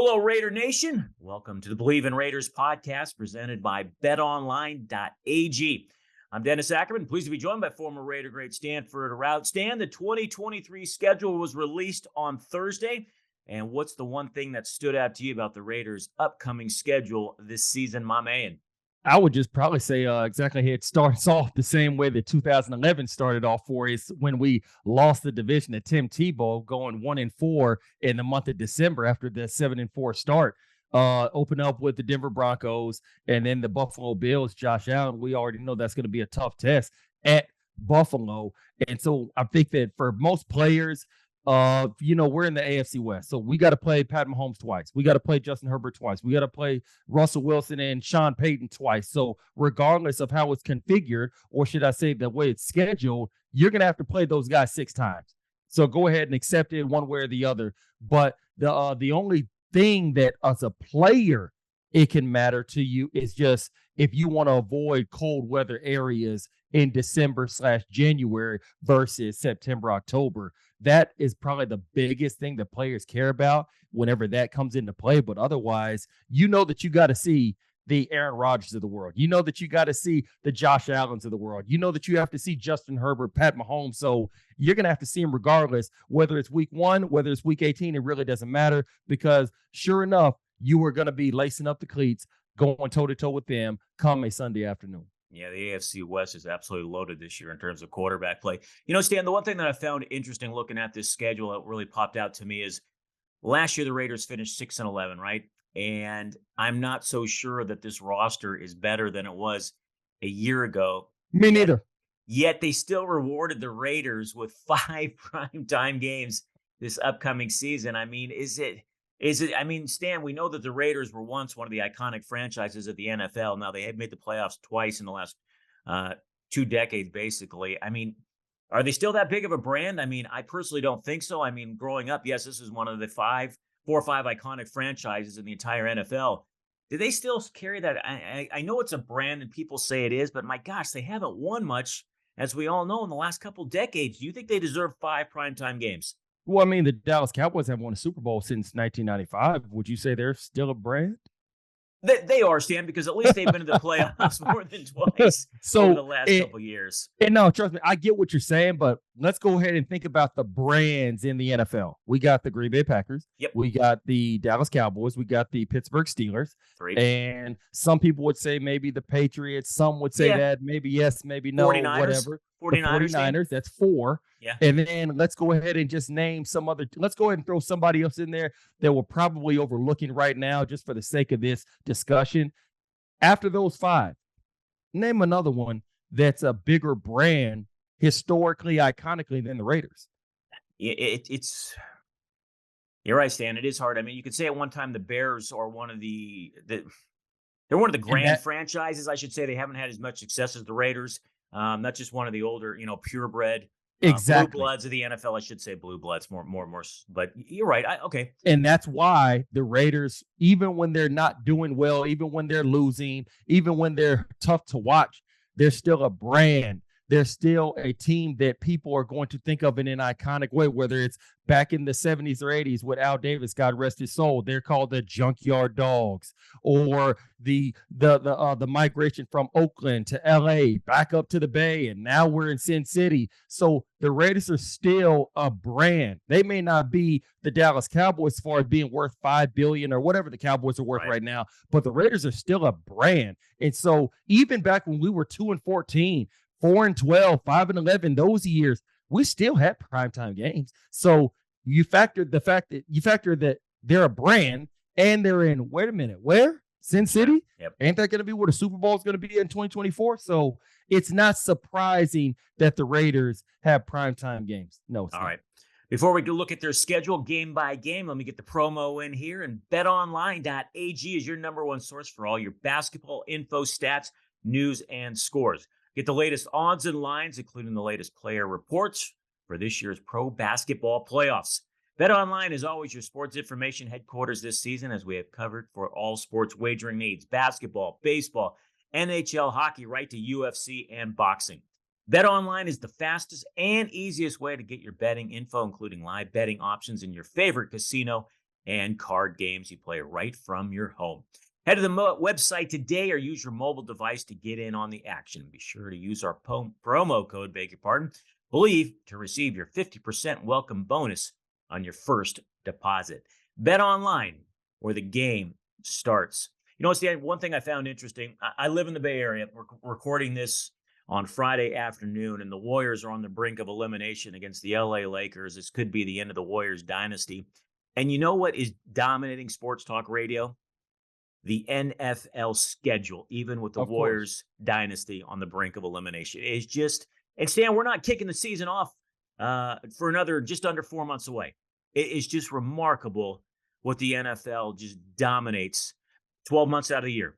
Hello, Raider Nation. Welcome to the Believe in Raiders podcast presented by betonline.ag. I'm Dennis Ackerman, pleased to be joined by former Raider great Stanford Route. Stan, the 2023 schedule was released on Thursday. And what's the one thing that stood out to you about the Raiders' upcoming schedule this season, my man? I would just probably say exactly it starts off the same way that 2011 started off for us when we lost the division to Tim Tebow, going 1-4 in the month of December after the 7-4 start. Open up with the Denver Broncos and then the Buffalo Bills, Josh Allen. We already know that's going to be a tough test at Buffalo. And so I think that for most players, we're in the AFC West, so we got to play Pat Mahomes twice. We got to play Justin Herbert twice. We got to play Russell Wilson and Sean Payton twice. So regardless of how it's configured, or should I say the way it's scheduled, you're going to have to play those guys 6 times. So go ahead and accept it one way or the other. But the only thing that as a player it can matter to you is just if you want to avoid cold weather areas in December/January versus September, October. That is probably the biggest thing that players care about whenever that comes into play. But otherwise, you know that you got to see the Aaron Rodgers of the world. You know that you got to see the Josh Allens of the world. You know that you have to see Justin Herbert, Pat Mahomes. So you're going to have to see him regardless, whether it's week 1, whether it's week 18, it really doesn't matter because sure enough, you are going to be lacing up the cleats, going toe-to-toe with them come a Sunday afternoon. Yeah, the AFC West is absolutely loaded this year in terms of quarterback play. You know, Stan, the one thing that I found interesting looking at this schedule that really popped out to me is last year the Raiders finished 6-11, right? And I'm not so sure that this roster is better than it was a year ago. Me neither. Yet they still rewarded the Raiders with 5 primetime games this upcoming season. I mean, Stan, we know that the Raiders were once one of the iconic franchises of the NFL. Now they have made the playoffs twice in the last 2 decades, basically. I mean, are they still that big of a brand? I mean, I personally don't think so. I mean, growing up, yes, this is one of the 4 or 5 iconic franchises in the entire NFL. Do they still carry that? I know it's a brand and people say it is, but my gosh, they haven't won much, as we all know, in the last couple decades. Do you think they deserve 5 primetime games? Well, I mean, the Dallas Cowboys have won a Super Bowl since 1995. Would you say they're still a brand? They are, Stan, because at least they've been to the playoffs more than twice over the last couple years. And no, trust me, I get what you're saying, but let's go ahead and think about the brands in the NFL. We got the Green Bay Packers. Yep. We got the Dallas Cowboys. We got the Pittsburgh Steelers. 3. And some people would say maybe the Patriots. Some would say that maybe yes, maybe no, 49ers. whatever. 49ers, that's 4. Yeah. And then let's go ahead and just name some other. Let's go ahead and throw somebody else in there that we're probably overlooking right now just for the sake of this discussion. After those 5, name another one that's a bigger brand historically, iconically than the Raiders. It's you're right, Stan. It is hard. I mean, you could say at one time the Bears are one of they're one of the grand franchises, I should say. They haven't had as much success as the Raiders. Not just one of the older, purebred exactly blue bloods of the NFL. I should say blue bloods more. But you're right. Okay. And that's why the Raiders, even when they're not doing well, even when they're losing, even when they're tough to watch, they're still a brand. They're still a team that people are going to think of in an iconic way, whether it's back in the 70s or 80s with Al Davis, God rest his soul. They're called the Junkyard Dogs, or the migration from Oakland to LA, back up to the Bay, and now we're in Sin City. So the Raiders are still a brand. They may not be the Dallas Cowboys as far as being worth $5 billion or whatever the Cowboys are worth right now, but the Raiders are still a brand. And so even back when we were 2-14, 4-12, 5-11, those years, we still had primetime games. So you factor that they're a brand and they're in, wait a minute, where? Sin City? Yep. Ain't that going to be where the Super Bowl is going to be in 2024? So it's not surprising that the Raiders have primetime games. No, it's all not. Right. Before we look at their schedule game by game, let me get the promo in here. And betonline.ag is your number one source for all your basketball info, stats, news, and scores. Get the latest odds and lines, including the latest player reports for this year's pro basketball playoffs. BetOnline is always your sports information headquarters this season, as we have covered for all sports wagering needs: basketball, baseball, NHL, hockey, right to UFC and boxing. BetOnline is the fastest and easiest way to get your betting info, including live betting options in your favorite casino and card games you play right from your home. Head to the website today or use your mobile device to get in on the action. Be sure to use our promo code, beg your pardon, Believe, to receive your 50% welcome bonus on your first deposit. Bet online where the game starts. You know, it's the one thing I found interesting. I live in the Bay Area. We're recording this on Friday afternoon, and the Warriors are on the brink of elimination against the LA Lakers. This could be the end of the Warriors dynasty. And you know what is dominating sports talk radio? The NFL schedule, even with the Of course. Warriors dynasty on the brink of elimination. It's just, and Stan, we're not kicking the season off for another just under 4 months away. It is just remarkable what the NFL just dominates 12 months out of the year.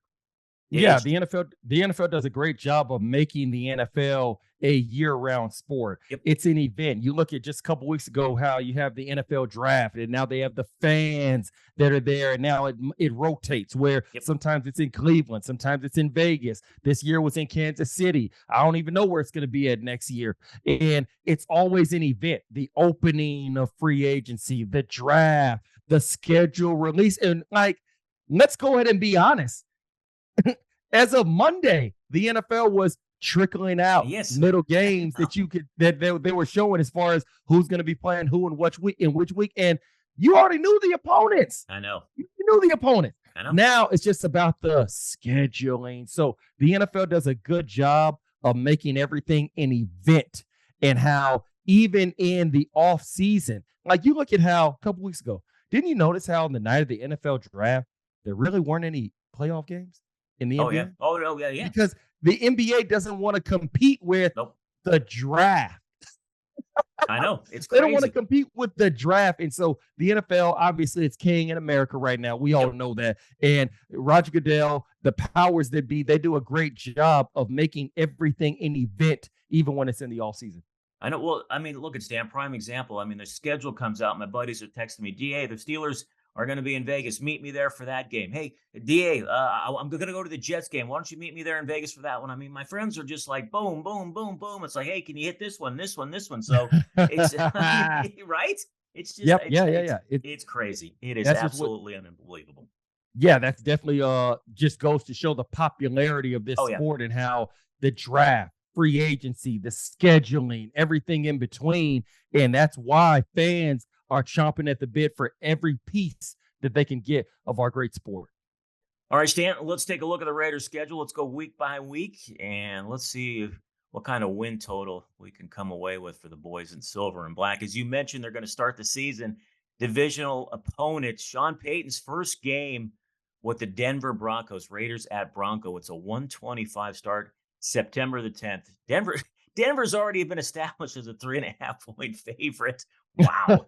Yeah, the NFL does a great job of making the NFL a year-round sport. Yep. It's an event. You look at just a couple weeks ago how you have the NFL draft, and now they have the fans that are there, and now it rotates where Yep. sometimes it's in Cleveland, sometimes it's in Vegas. This year was in Kansas City. I don't even know where it's going to be at next year. And it's always an event. The opening of free agency, the draft, the schedule release, and let's go ahead and be honest. As of Monday, the NFL was trickling out Yes. little games that you could that they were showing as far as who's going to be playing who in which week, and you already knew the opponents. I know. You knew the opponent. I know. Now it's just about the scheduling. So the NFL does a good job of making everything an event, and how even in the off season, like you look at how a couple weeks ago, didn't you notice how on the night of the NFL draft there really weren't any playoff games in the Oh, NBA? yeah. Oh, yeah, yeah. Because the NBA doesn't want to compete with Nope. the draft. I know. It's They crazy. don't want to compete with the draft. And so the NFL, obviously, it's king in America right now. We all know that. And Roger Goodell, the powers that be, they do a great job of making everything an event, even when it's in the off season. I know. Well, I mean, look at Stan, prime example. I mean, the schedule comes out. My buddies are texting me, DA, the Steelers are going to be in Vegas. Meet me there for that game. Hey, DA, I'm going to go to the Jets game. Why don't you meet me there in Vegas for that one? I mean, my friends are just like, boom, boom, boom, boom. It's like, hey, can you hit this one, this one, this one? So it's right. It's just, Yeah. It's crazy. It is That's just absolutely unbelievable. Yeah, that's definitely just goes to show the popularity of this Oh, yeah. sport and how the draft, free agency, the scheduling, everything in between. And that's why fans are chomping at the bit for every piece that they can get of our great sport. All right, Stan, let's take a look at the Raiders' schedule. Let's go week by week, and let's see what kind of win total we can come away with for the boys in silver and black. As you mentioned, they're going to start the season divisional opponents. Sean Payton's first game with the Denver Broncos, Raiders at Bronco. It's a 1:25 start, September the 10th. Denver's already been established as a 3.5-point favorite. Wow.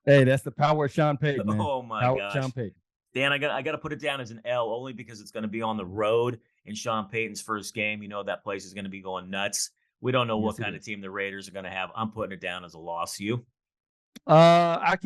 Hey, that's the power of Sean Payton, man. Oh my Power of gosh. Sean Payton. Dan, I got to put it down as an L only because it's going to be on the road in Sean Payton's first game. You know that place is going to be going nuts. We don't know what kind of team the Raiders are going to have. I'm putting it down as a loss. You? I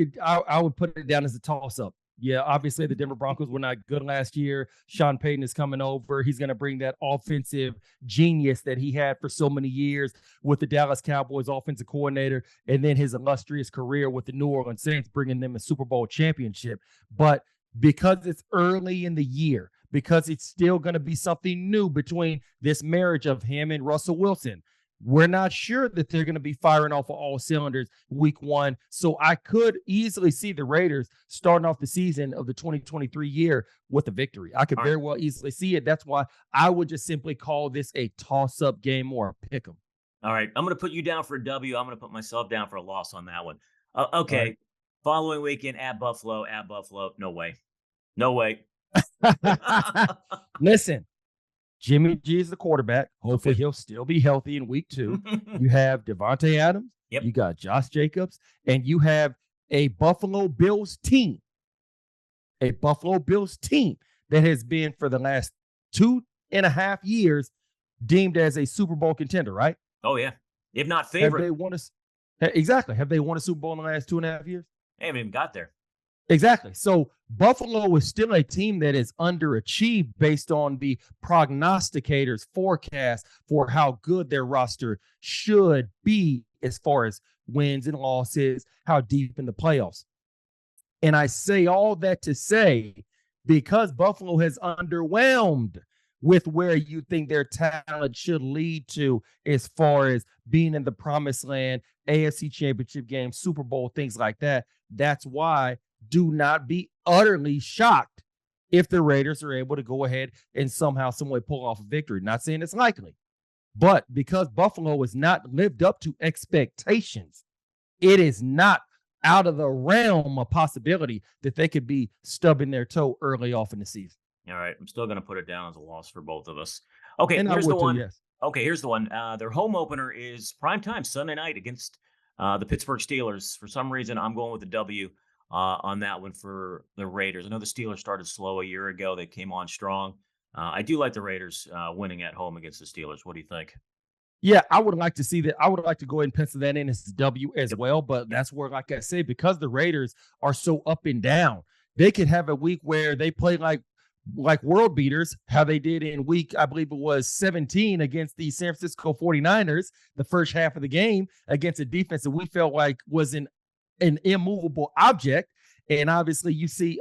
would put it down as a toss-up. Yeah, obviously the Denver Broncos were not good last year. Sean Payton is coming over. He's going to bring that offensive genius that he had for so many years with the Dallas Cowboys offensive coordinator, and then his illustrious career with the New Orleans Saints, bringing them a Super Bowl championship. But because it's early in the year, because it's still going to be something new between this marriage of him and Russell Wilson, we're not sure that they're going to be firing off of all cylinders week one. So I could easily see the Raiders starting off the season of the 2023 year with a victory. I could very well easily see it. That's why I would just simply call this a toss-up game or a pick 'em. All right. I'm going to put you down for a W. I'm going to put myself down for a loss on that one. Okay. Right. Following weekend at Buffalo. No way. No way. Listen, Jimmy G is the quarterback. Hopefully Okay. he'll still be healthy in week 2. You have Devontae Adams. Yep. You got Josh Jacobs. And you have a Buffalo Bills team. A Buffalo Bills team that has been for the last 2.5 years deemed as a Super Bowl contender, right? Oh, yeah. If not favorite. Have they won exactly. Have they won a Super Bowl in the last 2.5 years? They haven't even got there. Exactly. So Buffalo is still a team that is underachieved based on the prognosticators' forecast for how good their roster should be as far as wins and losses, how deep in the playoffs. And I say all that to say, because Buffalo has underwhelmed with where you think their talent should lead to as far as being in the promised land, AFC championship game, Super Bowl, things like that. That's why do not be utterly shocked if the Raiders are able to go ahead and somehow, some way pull off a victory. Not saying it's likely, but because Buffalo has not lived up to expectations, it is not out of the realm of possibility that they could be stubbing their toe early off in the season. All right, I'm still going to put it down as a loss for both of us. Okay, And I here's the would too, one. yes. Okay, here's the one. Their home opener is prime time Sunday night against the Pittsburgh Steelers. For some reason, I'm going with the W on that one for the Raiders. I know the Steelers started slow a year ago. They came on strong. I do like the Raiders winning at home against the Steelers. What do you think? Yeah, I would like to see that. I would like to go ahead and pencil that in as a W as Yep. well. But that's where, like I say, because the Raiders are so up and down, they could have a week where they play like world beaters, how they did in week, I believe it was 17 against the San Francisco 49ers, the first half of the game against a defense that we felt like was an immovable object. And obviously, you see,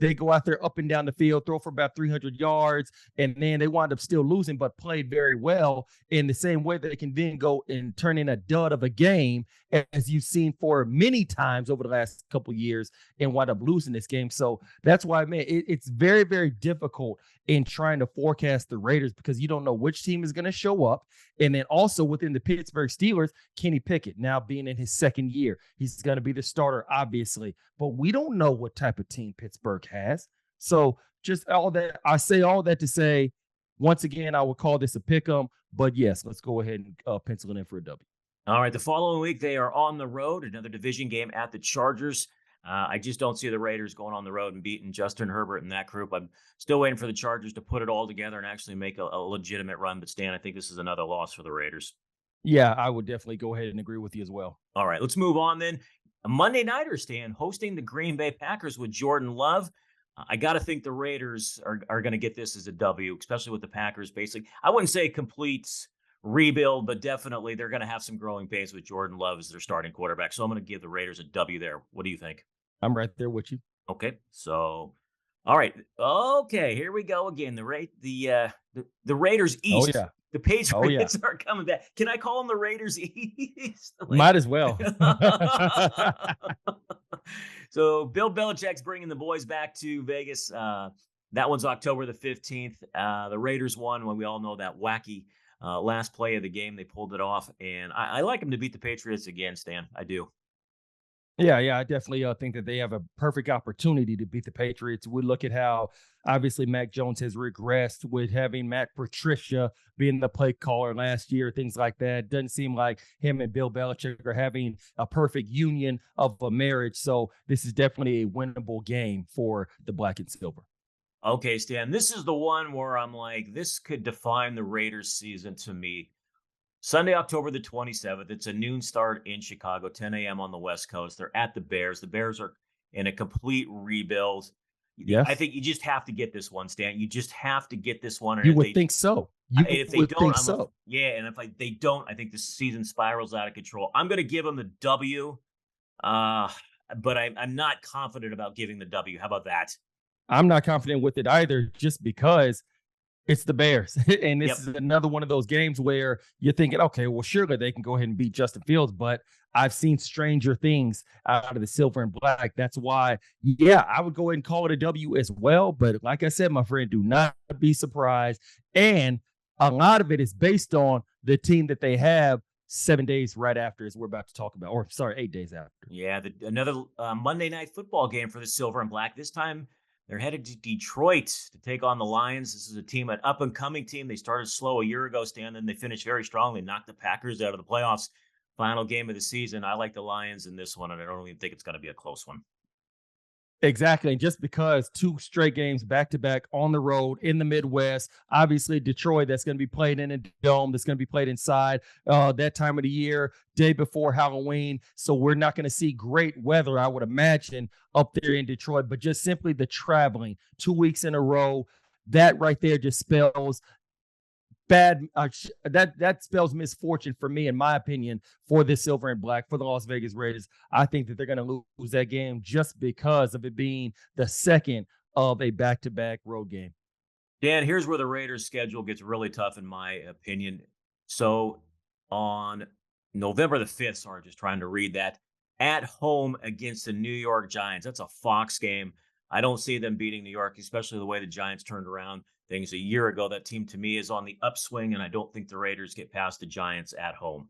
they go out there up and down the field, throw for about 300 yards, and then they wind up still losing, but played very well in the same way that they can then go and turn in a dud of a game, as you've seen for many times over the last couple of years, and wind up losing this game. So that's why, man, it's very, very difficult in trying to forecast the Raiders because you don't know which team is going to show up. And then also within the Pittsburgh Steelers, Kenny Pickett now being in his second year, he's going to be the starter, obviously. But we don't know what type of team Pittsburgh has. So just all that, I say all that to say, once again, I would call this a pick 'em. But yes, let's go ahead and pencil it in for a W. All right, the following week they are on the road, another division game at the Chargers. I just don't see the Raiders going on the road and beating Justin Herbert and that group. I'm still waiting for the Chargers to put it all together and actually make a legitimate run. But Stan, I think this is another loss for the Raiders. Yeah, I would definitely go ahead and agree with you as well. All right, let's move on then. A Monday nighter, Stan, hosting the Green Bay Packers with Jordan Love. I got to think the Raiders are going to get this as a W, especially with the Packers. Basically, I wouldn't say complete rebuild, but definitely they're going to have some growing pains with Jordan Love as their starting quarterback. So I'm going to give the Raiders a W there. What do you think? I'm right there with you. Okay, so all right, okay, here we go again. The Raiders Oh, East. yeah. The Oh, yeah. Patriots are coming back. Can I call them the Raiders East? Might as well. So Bill Belichick's bringing the boys back to Vegas. That one's October the 15th. The Raiders won when we all know that wacky last play of the game. They pulled it off, and I like them to beat the Patriots again, Stan. I do. Yeah, I definitely think that they have a perfect opportunity to beat the Patriots. We look at how obviously Mac Jones has regressed with having Matt Patricia being the play caller last year, things like that. Doesn't seem like him and Bill Belichick are having a perfect union of a marriage. So this is definitely a winnable game for the black and silver. Okay, Stan, this is the one where I'm like, this could define the Raiders season to me. Sunday, October the 27th. It's a noon start in Chicago, 10 a.m. on the West Coast. They're at the Bears. The Bears are in a complete rebuild. I Yes, think you just have to get this one, Stan. You just have to get this one. And you would think so. You if they would don't, think so. yeah. And if they don't, I think the season spirals out of control. I'm going to give them the W, uh, but I'm not confident about giving the W. How about that? I'm not confident with it either, just because it's the Bears. And this Yep. is another one of those games where you're thinking, okay, well, surely they can go ahead and beat Justin Fields, but I've seen stranger things out of the silver and black. That's why, yeah, I would go ahead and call it a W as well. But like I said, my friend, do not be surprised. And a lot of it is based on the team that they have 7 days right after, as we're about to talk about, or sorry, 8 days after. Yeah, another Monday night football game for the Silver and Black. This time they're headed to Detroit to take on the Lions. This is a team, an up and coming team. They started slow a year ago, Stan, then they finished very strong. They knocked the Packers out of the playoffs. Final game of the season. I like the Lions in this one, and I don't even think it's going to be a close one. Exactly. And just because two straight games back to back on the road in the Midwest, obviously Detroit, that's going to be played in a dome, that's going to be played inside that time of the year, day before Halloween. So we're not going to see great weather, I would imagine, up there in Detroit, but just simply the traveling 2 weeks in a row, that right there just spells that spells misfortune for me, in my opinion, for the silver and black, for the Las Vegas Raiders. I think that they're going to lose that game just because of it being the second of a back-to-back road game. Dan, here's where the Raiders' schedule gets really tough, in my opinion. So on November the 5th, sorry, just trying to read that, at home against the New York Giants. That's a Fox game. I don't see them beating New York, especially the way the Giants turned around things a year ago. That team to me is on the upswing, and I don't think the Raiders get past the Giants at home.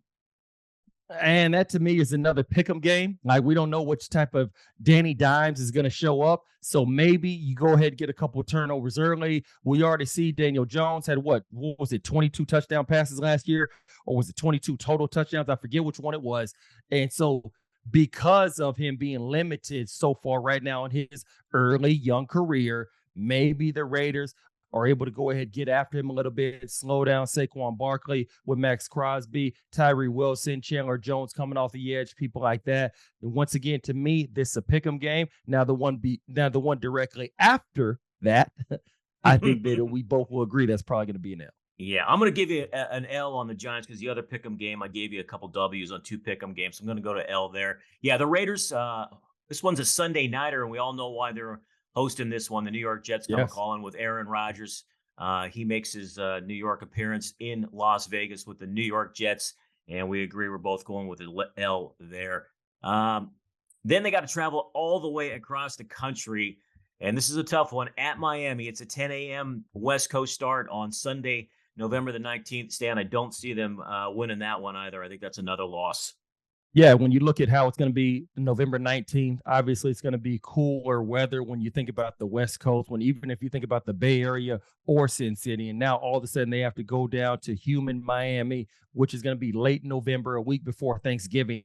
And that to me is another pick'em game. Like we don't know which type of Danny Dimes is going to show up. So maybe you go ahead and get a couple of turnovers early. We already see Daniel Jones had what was it, 22 touchdown passes last year, or was it 22 total touchdowns? I forget which one it was. And so because of him being limited so far right now in his early young career, maybe the Raiders are able to go ahead, get after him a little bit, slow down Saquon Barkley with Max Crosby, Tyree Wilson, Chandler Jones coming off the edge, people like that. And once again, to me, this is a pick'em game. Now the one directly after that, I think that we both will agree that's probably going to be an L. Yeah, I'm going to give you an L on the Giants because the other pick'em game, I gave you a couple W's on two pick'em games. So I'm going to go to L there. Yeah, the Raiders, this one's a Sunday nighter, and we all know why they're hosting this one. The New York Jets come Yes. calling with Aaron Rodgers. He makes his New York appearance in Las Vegas with the New York Jets, and we agree we're both going with the L there. Then they got to travel all the way across the country, and this is a tough one, at Miami. It's a 10 a.m. West Coast start on Sunday, November the 19th. Stan, I don't see them winning that one either. I think that's another loss. Yeah, when you look at how it's going to be November 19th, obviously it's going to be cooler weather when you think about the West Coast, when even if you think about the Bay Area or Sin City, and now all of a sudden they have to go down to humid Miami, which is going to be late November, a week before Thanksgiving.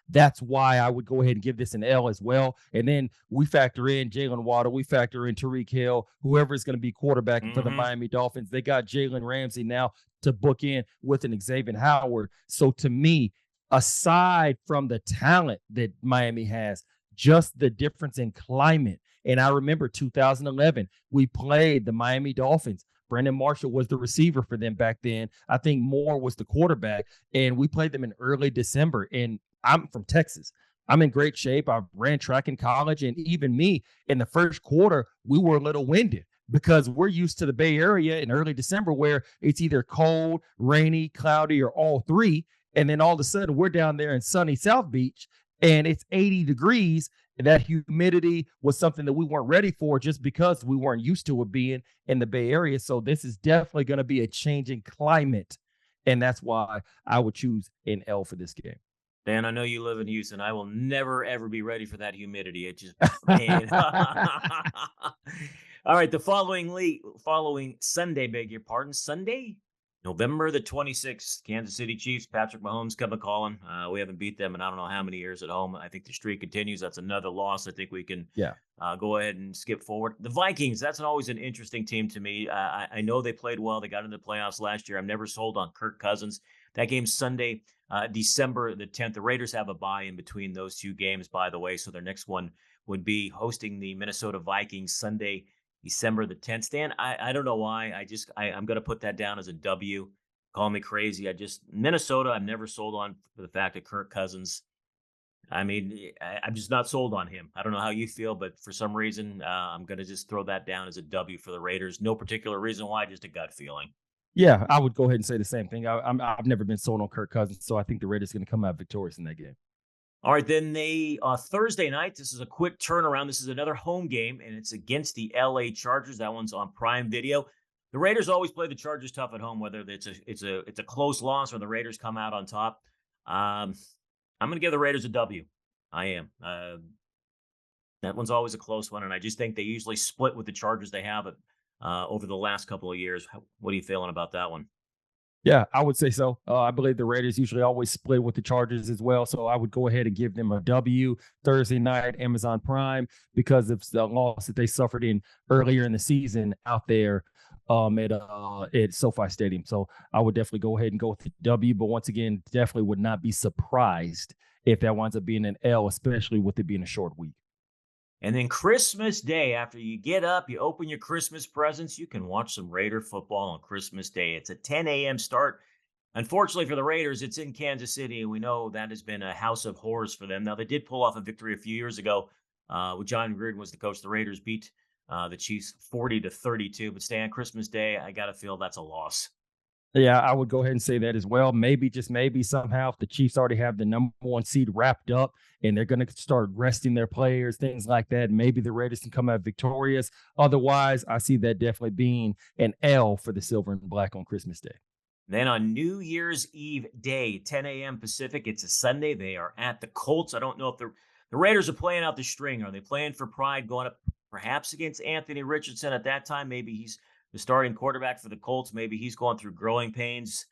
That's why I would go ahead and give this an L as well. And then we factor in Jalen Waddle, we factor in Tariq Hill, whoever is going to be quarterbacking for the Mm-hmm. Miami Dolphins. They got Jalen Ramsey now to book in with an Xavier Howard. So to me, aside from the talent that Miami has, just the difference in climate. And I remember 2011, we played the Miami Dolphins. Brandon Marshall was the receiver for them back then. I think Moore was the quarterback, and we played them in early December. And I'm from Texas. I'm in great shape. I ran track in college, and even me in the first quarter, we were a little winded because we're used to the Bay Area in early December where it's either cold, rainy, cloudy, or all three. And then all of a sudden, we're down there in sunny South Beach and it's 80 degrees. And that humidity was something that we weren't ready for just because we weren't used to it being in the Bay Area. So this is definitely going to be a changing climate. And that's why I would choose an L for this game. Dan, I know you live in Houston. I will never ever be ready for that humidity. It just man. All right, the following Sunday, beg your pardon, Sunday, November the 26th, Kansas City Chiefs, Patrick Mahomes coming calling. We haven't beat them in I don't know how many years at home. I think the streak continues. That's another loss. I think we can Yeah. go ahead and skip forward. The Vikings, that's always an interesting team to me. I know they played well. They got into the playoffs last year. I'm never sold on Kirk Cousins. That game's Sunday, December the 10th. The Raiders have a bye in between those two games, by the way. So their next one would be hosting the Minnesota Vikings Sunday, December the 10th. Stan, I don't know why. I'm going to put that down as a W. Call me crazy. Minnesota, I'm never sold on for the fact that Kirk Cousins. I mean, I'm just not sold on him. I don't know how you feel, but for some reason, I'm going to just throw that down as a W for the Raiders. No particular reason why, just a gut feeling. Yeah, I would go ahead and say the same thing. I've never been sold on Kirk Cousins, so I think the Raiders are going to come out victorious in that game. All right, then Thursday night. This is a quick turnaround. This is another home game, and it's against the LA Chargers. That one's on Prime Video. The Raiders always play the Chargers tough at home, whether it's a close loss or the Raiders come out on top. I'm going to give the Raiders a W. I am. That one's always a close one, and I just think they usually split with the Chargers. They have it over the last couple of years. What are you feeling about that one? Yeah, I would say so. I believe the Raiders usually always split with the Chargers as well. So I would go ahead and give them a W Thursday night, Amazon Prime, because of the loss that they suffered in earlier in the season out there at SoFi Stadium. So I would definitely go ahead and go with the W. But once again, definitely would not be surprised if that winds up being an L, especially with it being a short week. And then Christmas Day, after you get up, you open your Christmas presents, you can watch some Raider football on Christmas Day. It's a 10 a.m. start. Unfortunately for the Raiders, it's in Kansas City, and we know that has been a house of horrors for them. Now, they did pull off a victory a few years ago with John Gruden was the coach. The Raiders beat the Chiefs 40-32. But stay on Christmas Day, I got to feel that's a loss. Yeah, I would go ahead and say that as well. Maybe, just maybe, somehow, if the Chiefs already have the number one seed wrapped up and they're going to start resting their players, things like that, maybe the Raiders can come out victorious. Otherwise, I see that definitely being an L for the silver and black on Christmas Day. Then on New Year's Eve day, 10 a.m. Pacific, it's a Sunday. They are at the Colts. I don't know if the Raiders are playing out the string. Are they playing for pride, going up perhaps against Anthony Richardson at that time? Maybe he's the starting quarterback for the Colts. Maybe he's going through growing pains.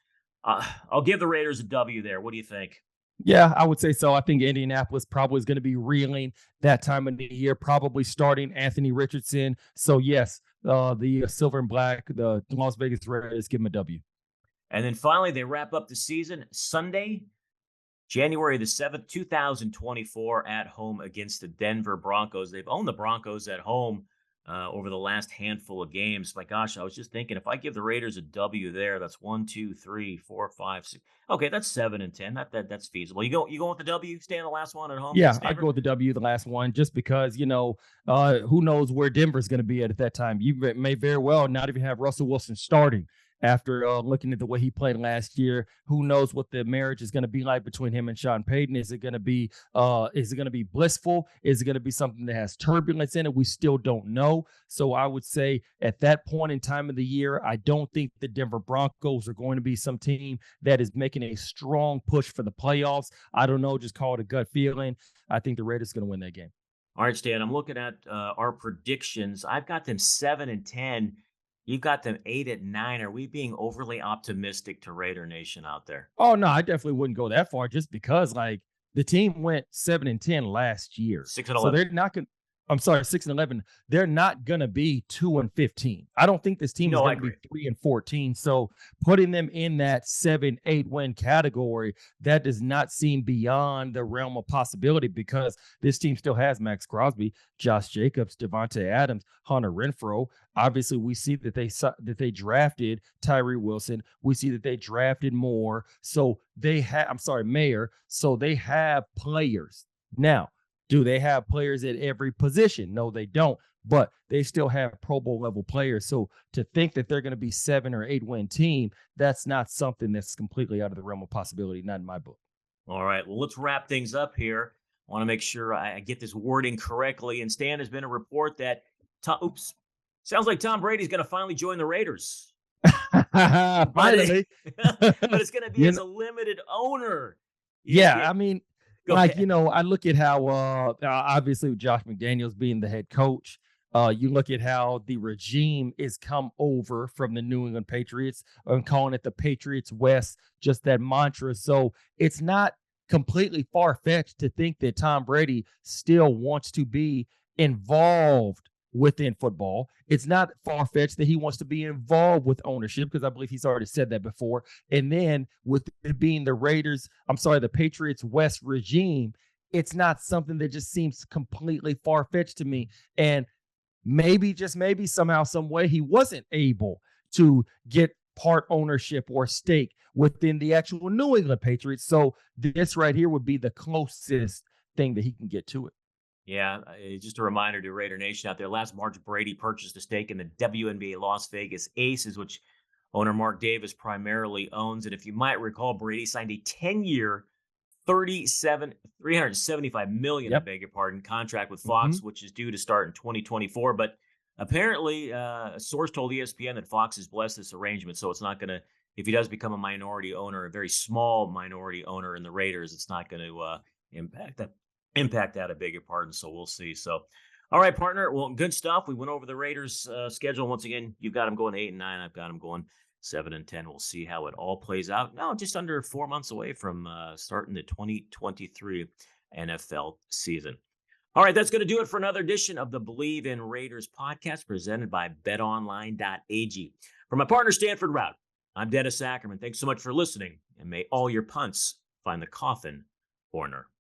I'll give the Raiders a W there. What do you think? Yeah, I would say so. I think Indianapolis probably is going to be reeling that time of the year, probably starting Anthony Richardson. So, yes, the silver and black, the Las Vegas Raiders, give them a W. And then finally, they wrap up the season Sunday, January the 7th, 2024, at home against the Denver Broncos. They've owned the Broncos at home over the last handful of games. My gosh, I was just thinking if I give the Raiders a W there, that's 1, 2, 3, 4, 5, 6. Okay, that's 7 and 10. That's feasible. You go with the W, stay on the last one at home Yeah, against I'd Denver? go with the W, the last one, just because, who knows where Denver's going to be at that time. You may very well not even have Russell Wilson starting after looking at the way he played last year. Who knows what the marriage is going to be like between him and Sean Payton? Is it going to be blissful? Is it going to be something that has turbulence in it? We still don't know. So I would say at that point in time of the year, I don't think the Denver Broncos are going to be some team that is making a strong push for the playoffs. I don't know, just call it a gut feeling. I think the Raiders are going to win that game. All right, Stan, I'm looking at our predictions. I've got them 7 and 10. You've got them 8 and 9. Are we being overly optimistic to Raider Nation out there? Oh no, I definitely wouldn't go that far just because like the team went 7-10 last year. Six and So 11. they're not going I'm sorry, 6-11. They're not gonna be 2-15. I don't think this team is No, I gonna be agree. 3-14. So putting them in that 7-8 win category, that does not seem beyond the realm of possibility because this team still has Max Crosby, Josh Jacobs, Devontae Adams, Hunter Renfro. Obviously, we see that they drafted Tyree Wilson. We see that they drafted Moore. So they have, I'm sorry, Mayer. So they have players. Now, do they have players at every position? No, they don't. But they still have Pro Bowl level players. So to think that they're going to be 7 or 8 win team, that's not something that's completely out of the realm of possibility. Not in my book. All right. Well, let's wrap things up here. I want to make sure I get this wording correctly. And Stan, has been a report that oops, sounds like Tom Brady's going to finally join the Raiders, but Finally, but it's going to be you as know, a limited owner. yeah. I mean, Go ahead. I look at how obviously with Josh McDaniels being the head coach, you look at how the regime is come over from the New England Patriots and calling it the Patriots West, just that mantra. So it's not completely far-fetched to think that Tom Brady still wants to be involved within football. It's not far-fetched that he wants to be involved with ownership because I believe he's already said that before. And then with it being the Patriots West regime, it's not something that just seems completely far-fetched to me. And maybe, just maybe, somehow, some way, he wasn't able to get part ownership or stake within the actual New England Patriots. So this right here would be the closest thing that he can get to it. Yeah, just a reminder to Raider Nation out there. Last March, Brady purchased a stake in the WNBA Las Vegas Aces, which owner Mark Davis primarily owns. And if you might recall, Brady signed a 10-year, 375 million, I Yep. beg your pardon, contract with Hmm. Fox, which is due to start in 2024. But apparently, a source told ESPN that Fox has blessed this arrangement, so it's not going to. If he does become a minority owner, a very small minority owner in the Raiders, it's not going to impact that I beg your pardon. So we'll see. So, all right, partner. Well, good stuff. We went over the Raiders' schedule once again. You've got them going 8 and 9. I've got them going 7 and 10. We'll see how it all plays out. Now, just under 4 months away from starting the 2023 NFL season. All right, that's going to do it for another edition of the Believe in Raiders podcast presented by betonline.ag. For my partner, Stanford Route, I'm Dennis Ackerman. Thanks so much for listening, and may all your punts find the coffin corner.